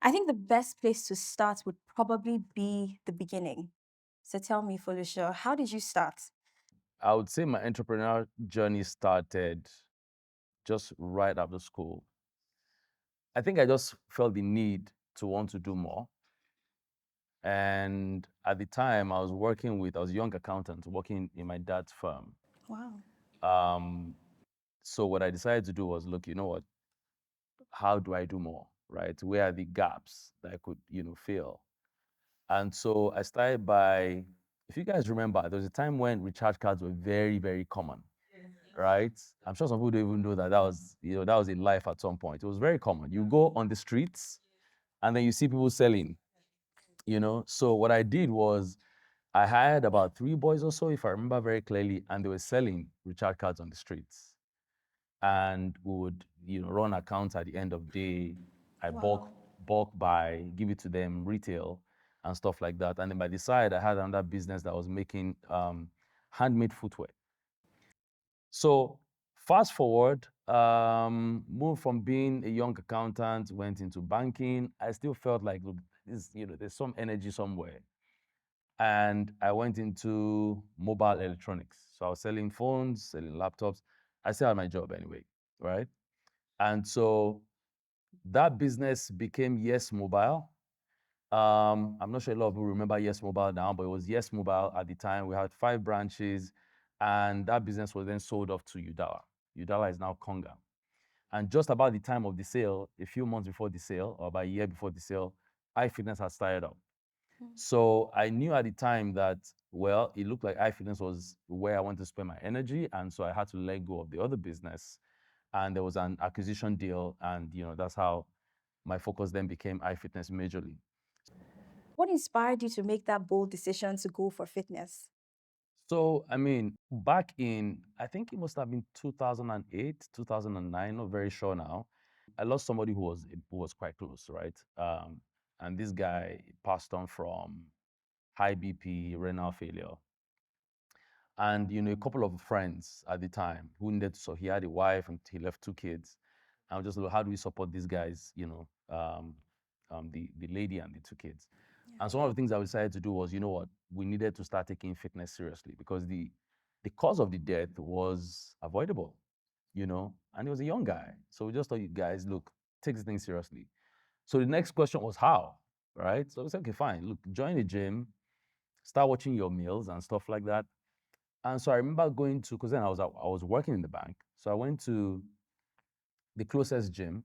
I think the best place to start would probably be the beginning. So tell me, Felicia, how did you start? I would say my entrepreneurial journey started just right after school. I think I just felt the need to want to do more. And at the time, I was a young accountant working in my dad's firm. Wow. Um, so what I decided to do was, look, you know what? How do I do more? Right? Where are the gaps that I could, fill? And so I started by, if you guys remember, there was a time when recharge cards were very, very common, right? I'm sure some people don't even know that that was in life at some point. It was very common. You go on the streets and then you see people selling. So what I did was I hired about 3 boys or so, if I remember very clearly, and they were selling recharge cards on the streets. And we would, run accounts at the end of the day. I Wow. bulk buy, give it to them retail and stuff like that. And then by the side, I had another business that was making handmade footwear. So fast forward, moved from being a young accountant, went into banking. I still felt like, look, there's some energy somewhere. And I went into mobile electronics. So I was selling phones, selling laptops. I still had my job anyway, right? And so that business became Yes Mobile. I'm not sure a lot of people remember Yes Mobile now, but it was Yes Mobile at the time. We had 5 branches, and that business was then sold off to Udala. Udala is now Conga. And just about the time of the sale, a few months before the sale, or about a year before the sale, iFitness had started up. So I knew at the time that, well, it looked like iFitness was where I wanted to spend my energy. And so I had to let go of the other business. And there was an acquisition deal. And, that's how my focus then became iFitness majorly. What inspired you to make that bold decision to go for fitness? So, I mean, back in, I think it must have been 2008, 2009, not very sure now. I lost somebody who was quite close, right? And this guy passed on from high BP, renal failure. And, a couple of friends at the time who needed, so he had a wife and he left 2 kids. And I was just like, how do we support these guys, the lady and the 2 kids? And some of the things I decided to do was, you know what, we needed to start taking fitness seriously because the cause of the death was avoidable, and he was a young guy. So we just thought, you guys, look, take this thing seriously. So the next question was how, right? So we said, okay, fine, look, join the gym, start watching your meals and stuff like that. And so I remember going to, because then I was working in the bank. So I went to the closest gym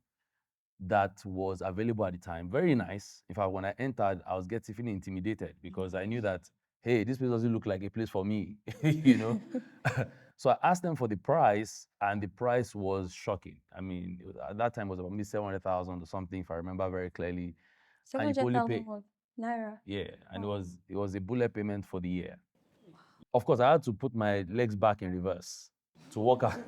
that was available at the time. Very nice. In fact, when I entered, I was getting feeling intimidated because I knew that, hey, this place doesn't look like a place for me, you know. So I asked them for the price, and the price was shocking. I mean, at that time it was about maybe 700,000 or something, if I remember very clearly. And you could only 700,000 pay, naira. yeah, and it Wow. was it was a bullet payment for the year. Of course, I had to put my legs back in reverse to walk out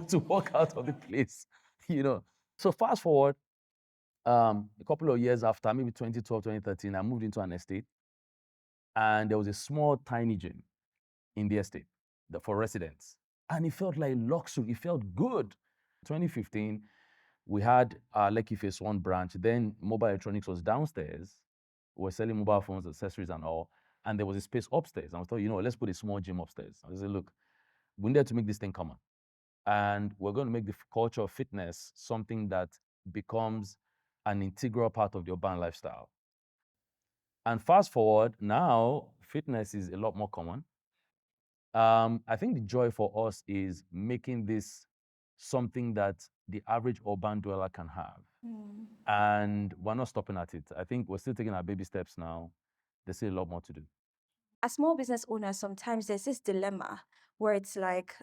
to walk out of the place, you know. So fast forward, a couple of years after, maybe 2012, 2013, I moved into an estate, and there was a small, tiny gym in the estate for residents, and it felt like luxury. It felt good. 2015, we had our Lekki Phase One branch. Then mobile electronics was downstairs. We were selling mobile phones, accessories, and all. And there was a space upstairs. And I thought, let's put a small gym upstairs. I said, look, we needed to make this thing common. And we're going to make the culture of fitness something that becomes an integral part of the urban lifestyle. And fast forward, now fitness is a lot more common. I think the joy for us is making this something that the average urban dweller can have. Mm. And we're not stopping at it. I think we're still taking our baby steps now. There's still a lot more to do. As small business owners, sometimes there's this dilemma where it's like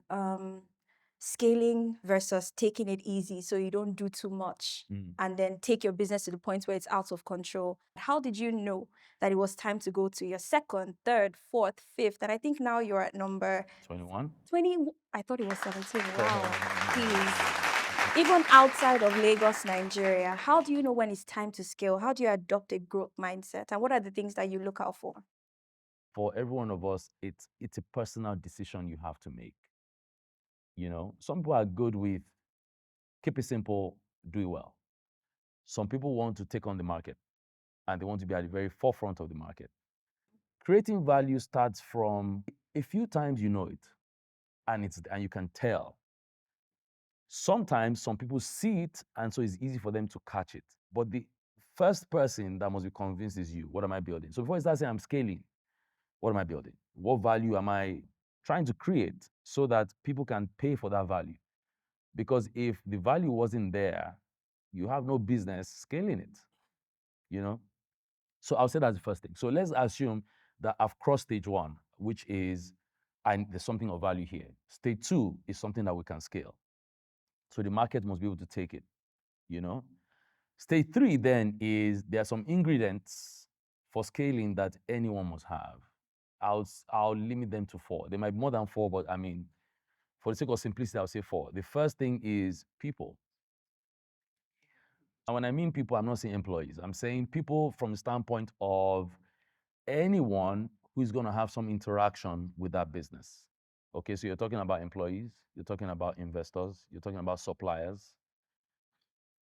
scaling versus taking it easy so you don't do too much Mm. and then take your business to the point where it's out of control. How did you know that it was time to go to your second, third, fourth, fifth? And I think now you're at number 21. 20. I thought it was 17. Wow. Please. Even outside of Lagos, Nigeria, how do you know when it's time to scale? How do you adopt a growth mindset? And what are the things that you look out for? For every one of us, it's a personal decision you have to make. Some people are good with keep it simple, do it well. Some people want to take on the market and they want to be at the very forefront of the market. Creating value starts from a few times you know it, and you can tell. Sometimes some people see it, and so it's easy for them to catch it. But the first person that must be convinced is you. What am I building? So before you start saying I'm scaling, what am I building? What value am I trying to create so that people can pay for that value? Because if the value wasn't there, you have no business scaling it, you know? So I'll say that's the first thing. So let's assume that I've crossed stage one, which is there's something of value here. Stage two is something that we can scale. So the market must be able to take it, you know? Stage three then is there are some ingredients for scaling that anyone must have. I'll limit them to four. There might be more than four, but I mean, for the sake of simplicity, I'll say four. The first thing is people. And when I mean people, I'm not saying employees. I'm saying people from the standpoint of anyone who is going to have some interaction with that business. Okay, so you're talking about employees, you're talking about investors, you're talking about suppliers,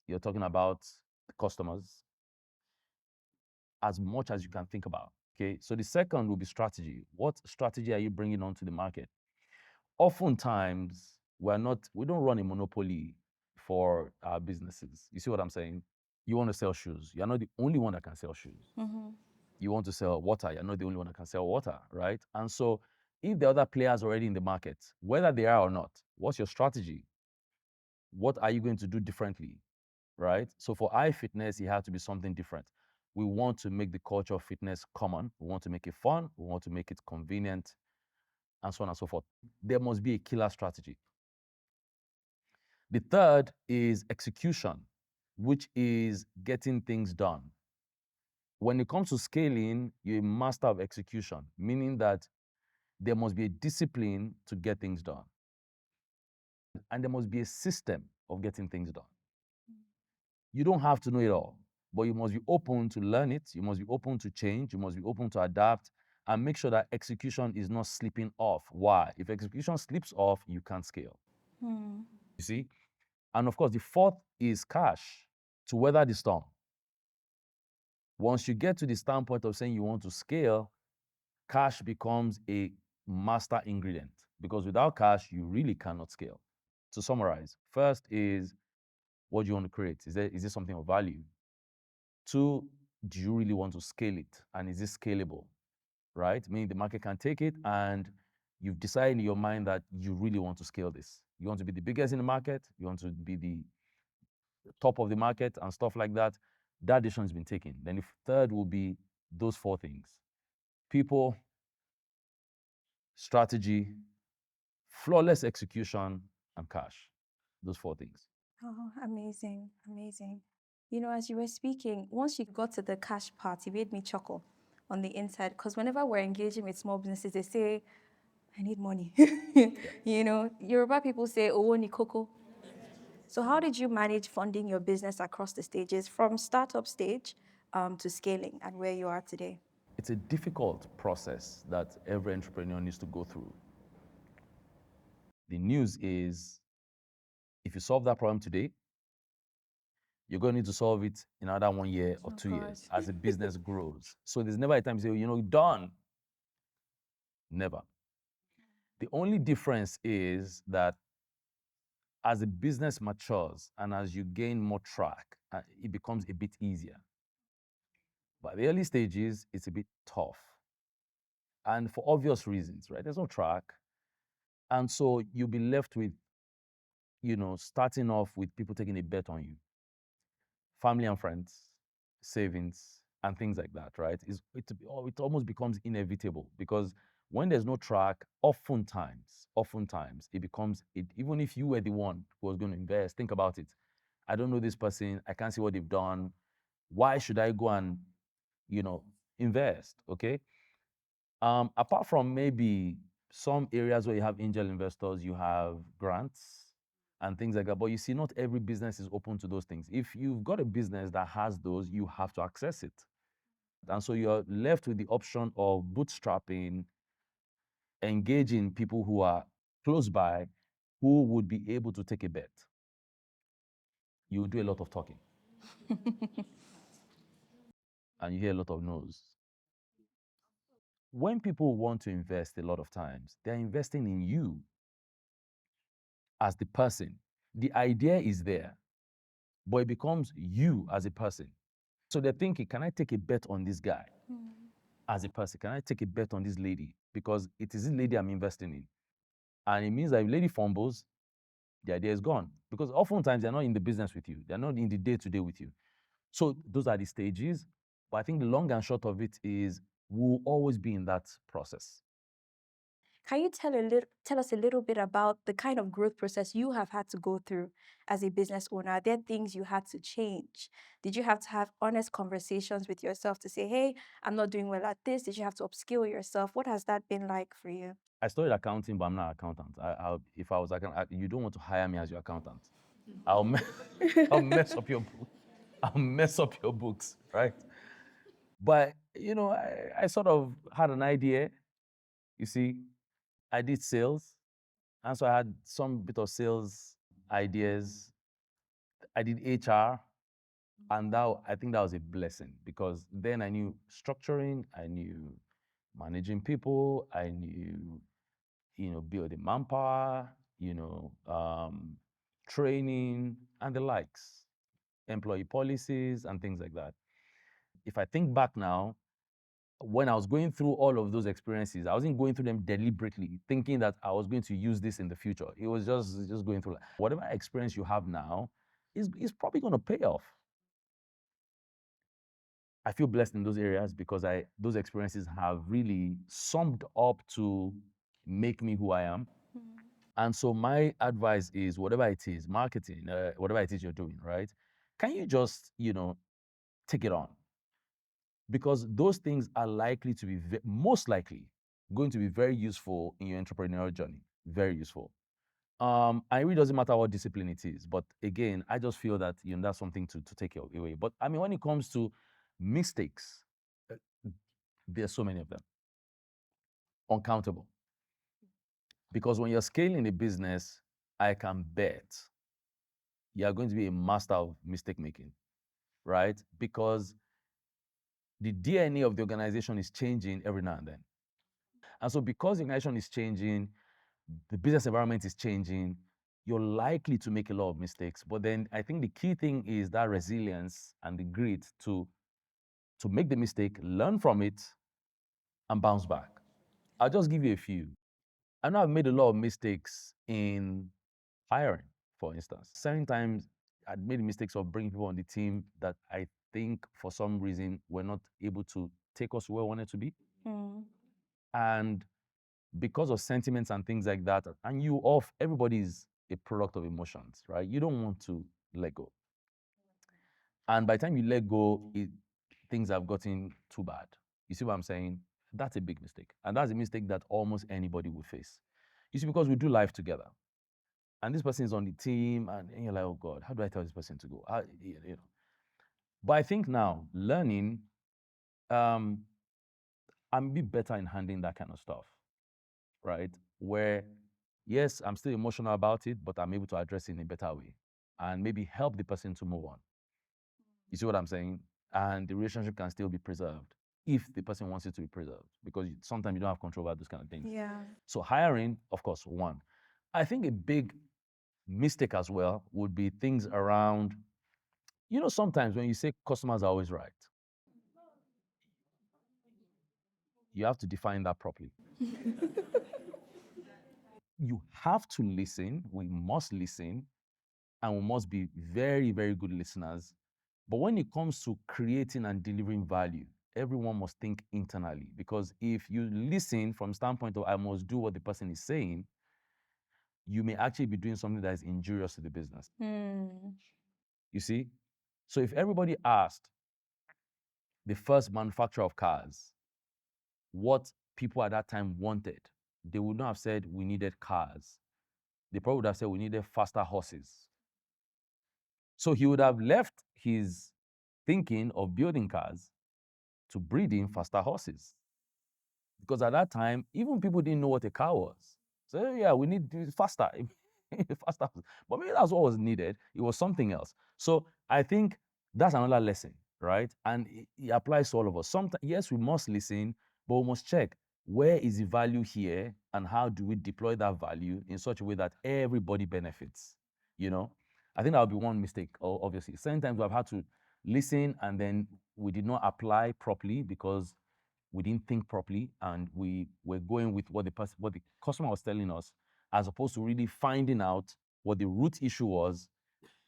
you're talking about customers, as much as you can think about. Okay, so the second will be strategy. What strategy are you bringing onto the market? Oftentimes, we don't run a monopoly for our businesses. You see what I'm saying? You want to sell shoes. You're not the only one that can sell shoes. Mm-hmm. You want to sell water. You're not the only one that can sell water, right? And so if the other players are already in the market, whether they are or not, what's your strategy? What are you going to do differently, right? So for iFitness, it had to be something different. We want to make the culture of fitness common. We want to make it fun. We want to make it convenient, and so on and so forth. There must be a killer strategy. The third is execution, which is getting things done. When it comes to scaling, you're a master of execution, meaning that there must be a discipline to get things done. And there must be a system of getting things done. You don't have to know it all, but you must be open to learn it. You must be open to change. You must be open to adapt and make sure that execution is not slipping off. Why? If execution slips off, you can't scale. Hmm. You see? And of course, the fourth is cash to weather the storm. Once you get to the standpoint of saying you want to scale, cash becomes a master ingredient because without cash, you really cannot scale. To summarize, first is what do you want to create? Is this something of value? Two, do you really want to scale it? And is it scalable? Right? Meaning the market can take it and you've decided in your mind that you really want to scale this. You want to be the biggest in the market, you want to be the top of the market and stuff like that. That decision has been taken. Then the third will be those four things: people, strategy, flawless execution, and cash. Those four things. Oh, amazing, amazing. You know, as you were speaking, once you got to the cash part, it made me chuckle on the inside because whenever we're engaging with small businesses, they say, I need money. You know, Yoruba people say, Owo ni koko. So, how did you manage funding your business across the stages from startup stage to scaling and where you are today? It's a difficult process that every entrepreneur needs to go through. The news is if you solve that problem today, you're going to need to solve it in another 1 year or Oh, 2 years God. as the business grows. So there's never a time you say, done. Never. The only difference is that as the business matures and as you gain more track, it becomes a bit easier. But the early stages, it's a bit tough. And for obvious reasons, right? There's no track. And so you'll be left with, starting off with people taking a bet on you, family and friends, savings, and things like that, right? It almost becomes inevitable because when there's no track, oftentimes, it becomes, even if you were the one who was going to invest, think about it. I don't know this person. I can't see what they've done. Why should I go and, invest? Okay. Apart from maybe some areas where you have angel investors, you have grants and things like that. But you see, not every business is open to those things. If you've got a business that has those, you have to access it. And so you're left with the option of bootstrapping, engaging people who are close by, who would be able to take a bet. You do a lot of talking. And you hear a lot of no's. When people want to invest, a lot of times, they're investing in you as the person. The idea is there, but it becomes you as a person. So they're thinking, can I take a bet on this guy as a person? Can I take a bet on this lady? Because it is this lady I'm investing in. And it means that if lady fumbles, the idea is gone. Because oftentimes they're not in the business with you. They're not in the day-to-day with you. So those are the stages. But I think the long and short of it is we'll always be in that process. Can you tell us a little bit about the kind of growth process you have had to go through as a business owner? Are there things you had to change? Did you have to have honest conversations with yourself to say, hey, I'm not doing well at this? Did you have to upskill yourself? What has that been like for you? I studied accounting, but I'm not an accountant. If I was, you don't want to hire me as your accountant. I'll, I'll mess up your book. I'll mess up your books, right? But I sort of had an idea. You see, I did sales, and so I had some bit of sales ideas. I did HR, and I think that was a blessing because then I knew structuring, I knew managing people, I knew building manpower, training and the likes, employee policies and things like that. If I think back now, when I was going through all of those experiences, I wasn't going through them deliberately, thinking that I was going to use this in the future. It was just going through. Whatever experience you have now is probably going to pay off. I feel blessed in those areas because those experiences have really summed up to make me who I am. And so my advice is whatever it is, marketing, whatever it is you're doing, right? Can you just, take it on? Because those things are likely to be most likely going to be very useful in your entrepreneurial journey. Very useful. And it really doesn't matter what discipline it is. But again, I just feel that that's something to take away. But I mean, when it comes to mistakes, uh, there's so many of them, uncountable. Because when you're scaling a business, I can bet you are going to be a master of mistake making, right? Because the DNA of the organization is changing every now and then. And so because the organization is changing, the business environment is changing, you're likely to make a lot of mistakes. But then I think the key thing is that resilience and the grit to make the mistake, learn from it, and bounce back. I'll just give you a few. I know I've made a lot of mistakes in hiring, for instance. Certain times I'd made mistakes of bringing people on the team that I think for some reason were not able to take us where we wanted to be. And because of sentiments and things like that, and everybody is a product of emotions, right? You don't want to let go. And by the time you let go, things have gotten too bad. You see what I'm saying? That's a big mistake. And that's a mistake that almost anybody would face. You see, because we do life together. And this person is on the team, and you're like, oh God, how do I tell this person to go? But I think now, learning, I'm a bit better in handling that kind of stuff, right? Where, yes, I'm still emotional about it, but I'm able to address it in a better way and maybe help the person to move on. You see what I'm saying? And the relationship can still be preserved if the person wants it to be preserved, because sometimes you don't have control over those kind of things. Yeah. So hiring, of course, one. I think a big mistake as well would be things around, sometimes when you say customers are always right, you have to define that properly. You have to listen. We must listen, and we must be very, very good listeners. But when it comes to creating and delivering value, everyone must think internally, because if you listen from standpoint of I must do what the person is saying, you may actually be doing something that is injurious to the business. You see? So if everybody asked the first manufacturer of cars what people at that time wanted, they would not have said we needed cars. They probably would have said we needed faster horses. So he would have left his thinking of building cars to breeding faster horses. Because at that time, even people didn't know what a car was. So yeah, we need faster, faster. But maybe that's what was needed. It was something else. So I think That's another lesson, right? And it applies to all of us. Sometimes, yes, we must listen, but we must check where is the value here and how do we deploy that value in such a way that everybody benefits. You know, I think that would be one mistake, obviously. Sometimes we've had to listen and then we did not apply properly because we didn't think properly and we were going with what the customer was telling us, as opposed to really finding out what the root issue was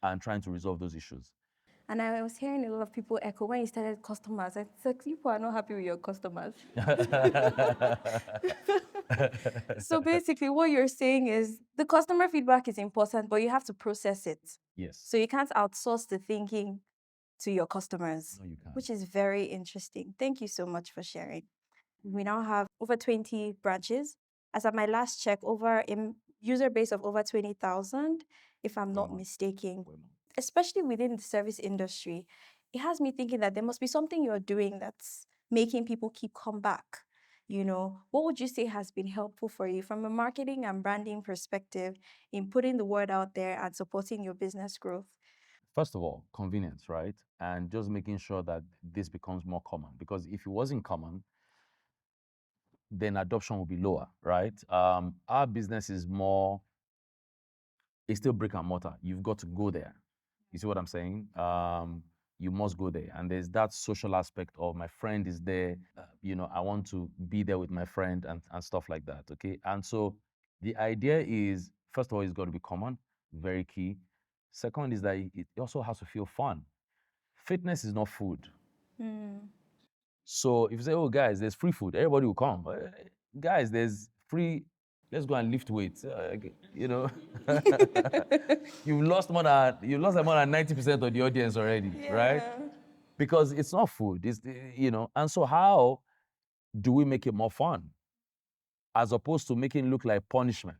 and trying to resolve those issues. And I was hearing a lot of people echo when you started customers. I said, people are not happy with your customers. So basically, what you're saying is the customer feedback is important, but you have to process it. Yes. So you can't outsource the thinking to your customers, No, you can't. which is very interesting. Thank you so much for sharing. We now have over 20 branches. As at my last check, over a user base of over 20,000, if I'm not mistaken, especially within the service industry. It has me thinking that there must be something you're doing that's making people keep come back. You know, what would you say has been helpful for you from a marketing and branding perspective in putting the word out there and supporting your business growth? First of all, convenience, right? And just making sure that this becomes more common. Because if it wasn't common, then adoption will be lower, right? Our business is more, it's still brick and mortar. You've got to go there. You see what I'm saying? You must go there. And there's that social aspect of my friend is there. I want to be there with my friend and stuff like that. Okay. And so the idea is, first of all, it's got to be common, very key. Second is that it also has to feel fun. Fitness is not food. So if you say, oh, guys, there's free food, everybody will come. Guys, there's free, let's go and lift weights. You've lost more than 90% of the audience already, right? Because it's not food. And so how do we make it more fun? As opposed to making it look like punishment.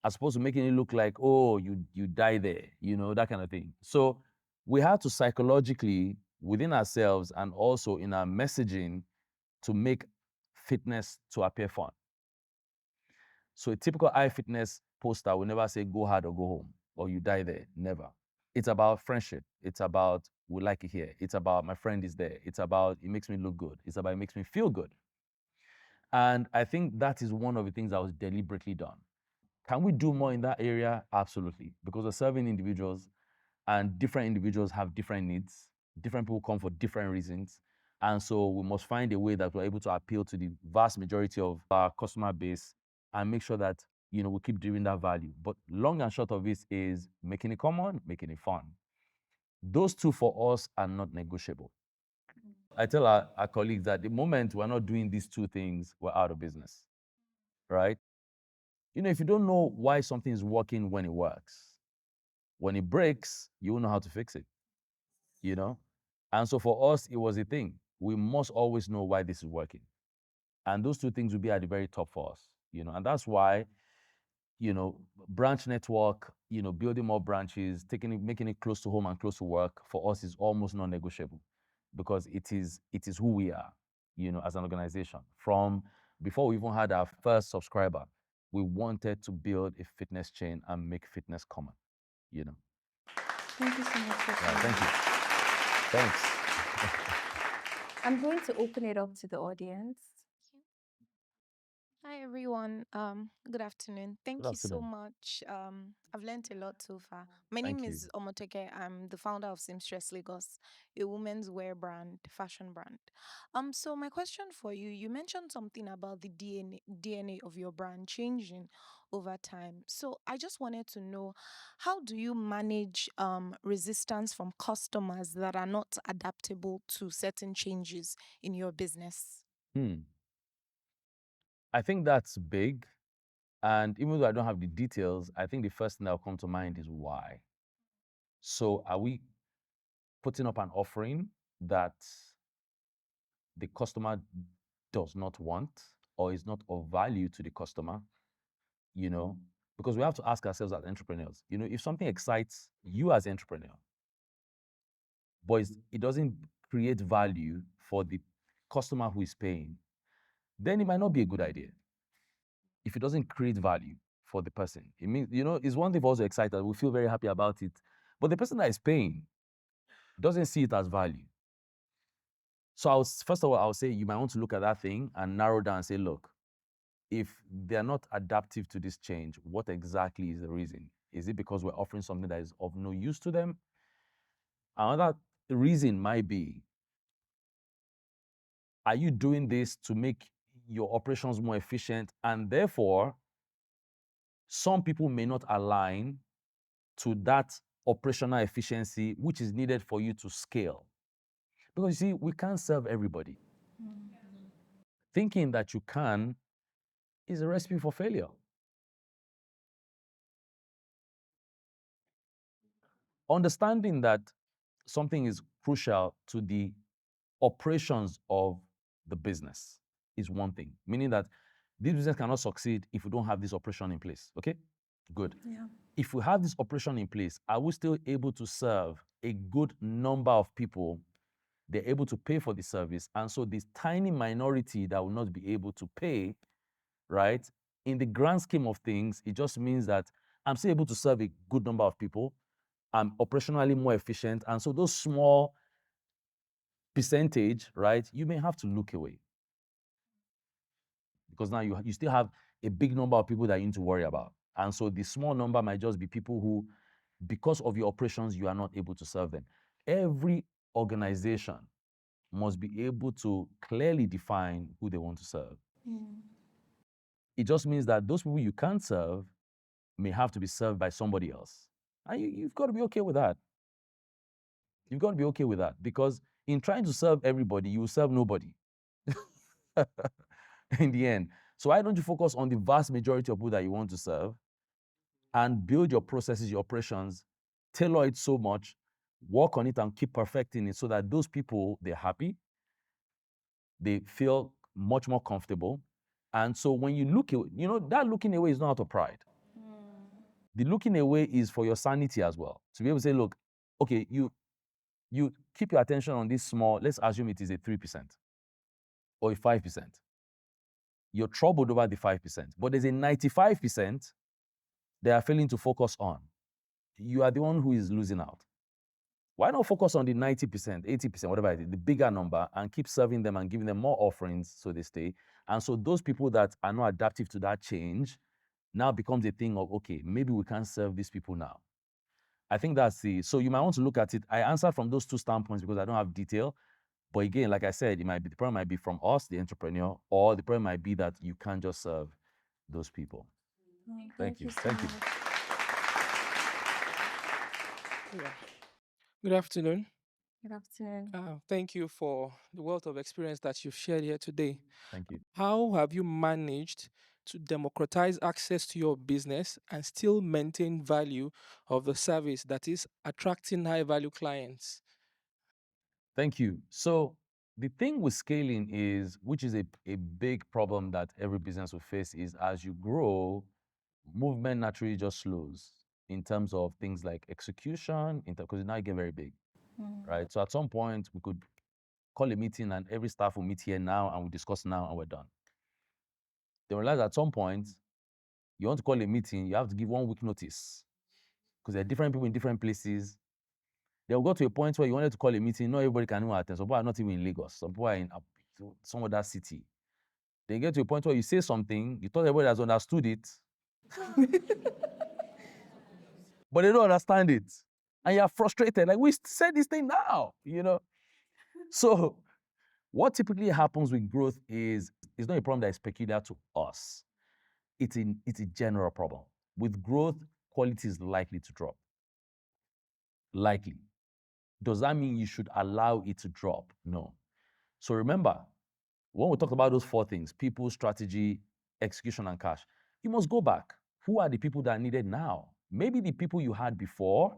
As opposed to making it look like, oh, you die there, that kind of thing. So we have to psychologically, within ourselves and also in our messaging, to make fitness to appear fun. So a typical iFitness poster will never say go hard or go home or you die there. Never. It's about friendship. It's about we like it here. It's about my friend is there. It's about it makes me look good. It's about it makes me feel good. And I think that is one of the things that was deliberately done. Can we do more in that area? Absolutely. Because we're serving individuals and different individuals have different needs. Different people come for different reasons. And so we must find a way that we're able to appeal to the vast majority of our customer base and make sure that we keep delivering that value. But long and short of it is making it common, making it fun. Those two for us are not negotiable. I tell our colleagues that the moment we're not doing these two things, we're out of business, right? If you don't know why something is working when it works, when it breaks, you will know how to fix it, And so for us, it was a thing. We must always know why this is working. And those two things will be at the very top for us, And that's why, branch network, building more branches, making it close to home and close to work for us is almost non-negotiable because it is who we are, as an organization. From before we even had our first subscriber, we wanted to build a fitness chain and make fitness common, Thank you so much for Yeah, sharing. thank you. Thanks. I'm going to open it up to the audience. Hi everyone. Good afternoon. Good Thank you so afternoon. much. I've learned a lot so far. My Thank name you. is Omoteke. I'm the founder of Seamstress Lagos, a women's wear brand, fashion brand. So my question for you, you mentioned something about the DNA of your brand changing over time. So I just wanted to know, how do you manage resistance from customers that are not adaptable to certain changes in your business? I think that's big. And even though I don't have the details, I think the first thing that will come to mind is why. So are we putting up an offering that the customer does not want or is not of value to the customer? Because we have to ask ourselves as entrepreneurs, if something excites you as entrepreneur, but it doesn't create value for the customer who is paying, then it might not be a good idea. If it doesn't create value for the person, it means, it's one thing for us to excite us, we feel very happy about it. But the person that is paying doesn't see it as value. So first of all, I'll say you might want to look at that thing and narrow down and say, look, if they're not adaptive to this change, what exactly is the reason? Is it because we're offering something that is of no use to them? Another reason might be, are you doing this to make your operations more efficient? And therefore, some people may not align to that operational efficiency which is needed for you to scale. Because you see, we can't serve everybody. Thinking that you can is a recipe for failure. Understanding that something is crucial to the operations of the business is one thing, meaning that this business cannot succeed if we don't have this operation in place. Okay, good. Yeah. If we have this operation in place, are we still able to serve a good number of people? They're able to pay for the service. And so this tiny minority that will not be able to pay, right? In the grand scheme of things, it just means that I'm still able to serve a good number of people. I'm operationally more efficient. And so those small percentage, right, you may have to look away. Because now you still have a big number of people that you need to worry about. And so the small number might just be people who, because of your operations, you are not able to serve them. Every organization must be able to clearly define who they want to serve. It just means that those people you can't serve may have to be served by somebody else. And you've got to be okay with that. You've got to be okay with that, because in trying to serve everybody, you will serve nobody in the end. So why don't you focus on the vast majority of people that you want to serve and build your processes, your operations, tailor it so much, work on it and keep perfecting it so that those people, they're happy, they feel much more comfortable. And so when you look, that looking away is not out of pride. The looking away is for your sanity as well. To be able to say, look, okay, you keep your attention on this small, let's assume it is a 3% or a 5%. You're troubled over the 5%, but there's a 95% they are failing to focus on. You are the one who is losing out. Why not focus on the 90%, 80%, whatever it is, the bigger number, and keep serving them and giving them more offerings so they stay? And so those people that are not adaptive to that change now becomes a thing of, okay, maybe we can't serve these people now. I think that's so you might want to look at it. I answered from those two standpoints because I don't have detail. But again, like I said, the problem might be from us, the entrepreneur, or the problem might be that you can't just serve those people. Thank you. so Thank you. much. Yeah. Good afternoon. Good afternoon. Thank you for the wealth of experience that you've shared here today. Thank you. How have you managed to democratize access to your business and still maintain value of the service, that is attracting high value clients? Thank you. So the thing with scaling is, which is a big problem that every business will face, is as you grow, movement naturally just slows in terms of things like execution, because now you get very big, right? So at some point, we could call a meeting and every staff will meet here now and we discuss now and we're done. They realize at some point, you want to call a meeting, you have to give 1 week notice because there are different people in different places. They'll go to a point where you wanted to call a meeting, not everybody can even attend. Some people are not even in Lagos. Some people are in some other city. They get to a point where you say something, you thought everybody has understood it, but they don't understand it. And you're frustrated. Like, we said this thing now, So what typically happens with growth is, it's not a problem that is peculiar to us. It's a general problem. With growth, quality is likely to drop. Likely. Does that mean you should allow it to drop? No. So remember, when we talk about those 4 things, people, strategy, execution, and cash, you must go back. Who are the people that are needed now? Maybe the people you had before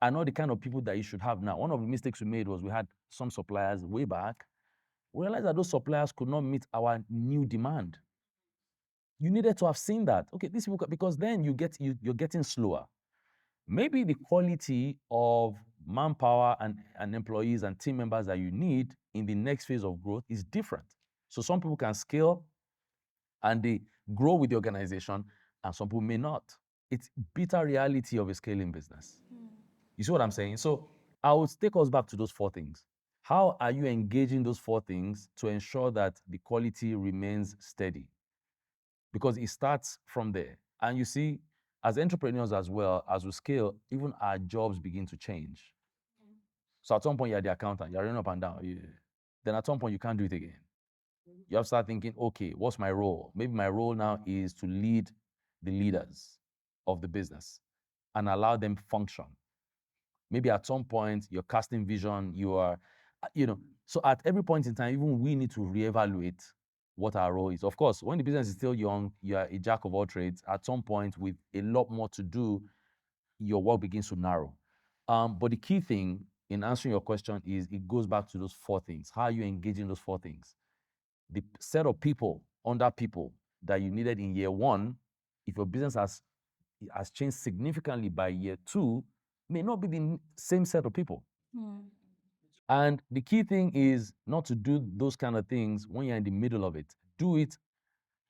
are not the kind of people that you should have now. One of the mistakes we made was we had some suppliers way back. We realized that those suppliers could not meet our new demand. You needed to have seen that. Okay, these people, because then you're getting slower. Maybe the quality of manpower and employees and team members that you need in the next phase of growth is different. So some people can scale and they grow with the organization, and some people may not. It's bitter reality of a scaling business. You see what I'm saying? So I would take us back to those 4 things. How are you engaging those 4 things to ensure that the quality remains steady? Because it starts from there. And you see, as entrepreneurs as well, as we scale, even our jobs begin to change. So at some point, you're the accountant, you're running up and down. Then at some point, you can't do it again. You have to start thinking, okay, what's my role? Maybe my role now is to lead the leaders of the business and allow them function. Maybe at some point you're casting vision, you are, so at every point in time, even we need to reevaluate what our role is. Of course, when the business is still young, you are a jack of all trades. At some point, with a lot more to do, your work begins to narrow. But the key thing in answering your question is it goes back to those 4 things. How are you engaging those 4 things? The set of people, under people that you needed in year 1, if your business has changed significantly by year 2, may not be the same set of people. And the key thing is not to do those kind of things when you're in the middle of it. Do it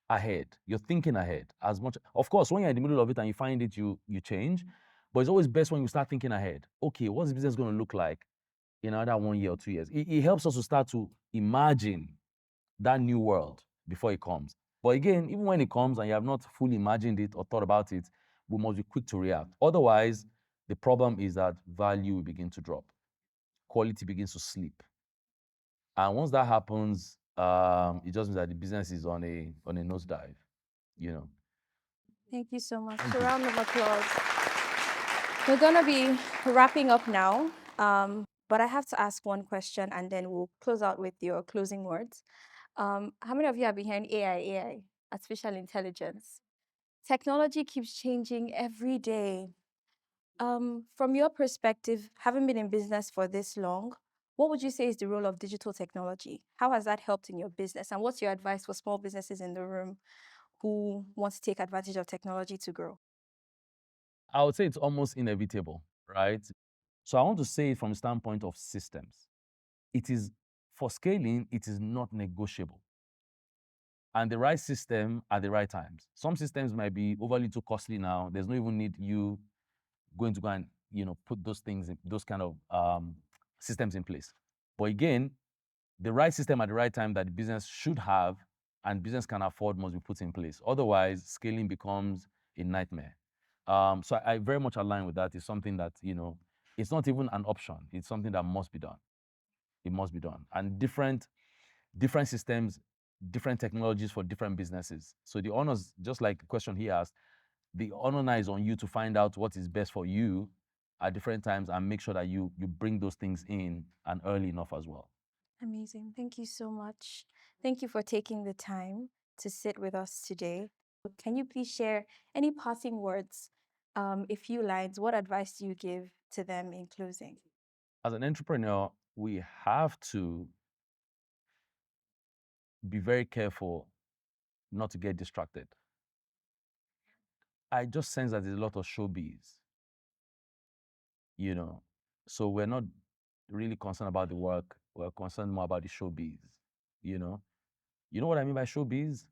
ahead. You're thinking ahead as much. Of course, when you're in the middle of it and you find it, you change. But it's always best when you start thinking ahead. Okay, what's the business going to look like in another 1 year or 2 years? It helps us to start to imagine that new world before it comes. But again, even when it comes and you have not fully imagined it or thought about it, we must be quick to react. Otherwise, the problem is that value will begin to drop, quality begins to slip. And once that happens, it just means that the business is on a nosedive, you know. Thank you so much. Thank A you. round of applause. We're going to be wrapping up now, but I have to ask one question and then we'll close out with your closing words. How many of you have been hearing AI, artificial intelligence? Technology keeps changing every day. From your perspective, having been in business for this long, what would you say is the role of digital technology? How has that helped in your business? And what's your advice for small businesses in the room who want to take advantage of technology to grow? I would say it's almost inevitable, right? So I want to say it from the standpoint of systems. It is, for scaling, it is not negotiable. And the right system at the right times. Some systems might be overly too costly now. There's no even need you going to go and put those things, those kind of systems in place. But again, the right system at the right time that the business should have and business can afford must be put in place. Otherwise, scaling becomes a nightmare. So I very much align with that. It's something that it's not even an option. It's something that must be done. It must be done. And different systems, different technologies for different businesses. So the honors, just like the question he asked, the honor now is on you to find out what is best for you at different times and make sure that you bring those things in and early enough as well. Amazing. Thank you so much. Thank you for taking the time to sit with us today. Can you please share any passing words, a few lines? What advice do you give to them in closing? As an entrepreneur, we have to be very careful not to get distracted. I just sense that there's a lot of showbiz, so we're not really concerned about the work. We're concerned more about the showbiz, you know. You know what I mean by showbiz?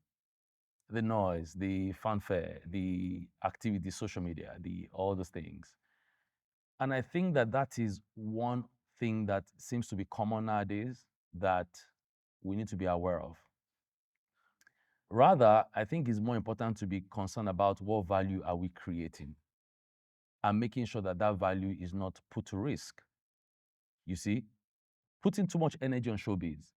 The noise, the fanfare, the activity, social media, all those things. And I think that that is one thing that seems to be common nowadays that we need to be aware of. Rather, I think it's more important to be concerned about what value are we creating and making sure that that value is not put to risk. You see, putting too much energy on showbiz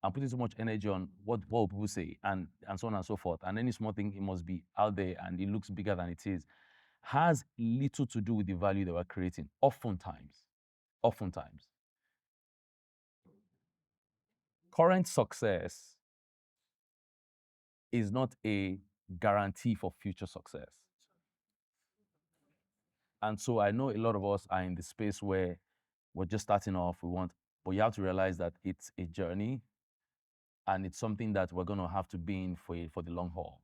and putting too much energy on what will people say and so on and so forth, and any small thing, it must be out there and it looks bigger than it is, has little to do with the value that we're creating. Oftentimes, current success is not a guarantee for future success. And so I know a lot of us are in the space where we're just starting off, but you have to realize that it's a journey and it's something that we're going to have to be in for the long haul.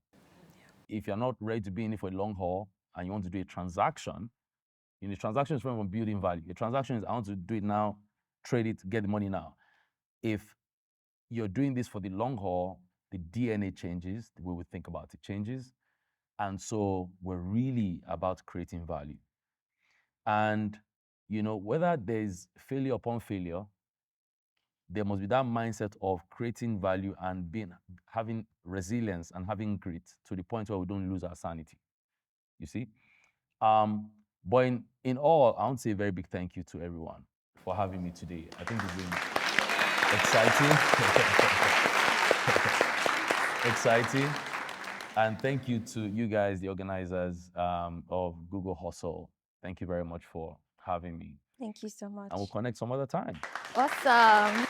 If you're not ready to be in it for a long haul and you want to do a transaction, the transaction is from building value. A transaction is I want to do it now, trade it, get the money now. If you're doing this for the long haul, the DNA changes, the way we think about it changes. And so we're really about creating value. And whether there's failure upon failure, there must be that mindset of creating value and having resilience and having grit to the point where we don't lose our sanity. You see? But in all, I want to say a very big thank you to everyone for having me today. I think it's been exciting. And thank you to you guys, the organizers of Google Hustle. Thank you very much for having me. Thank you so much. And we'll connect some other time. Awesome.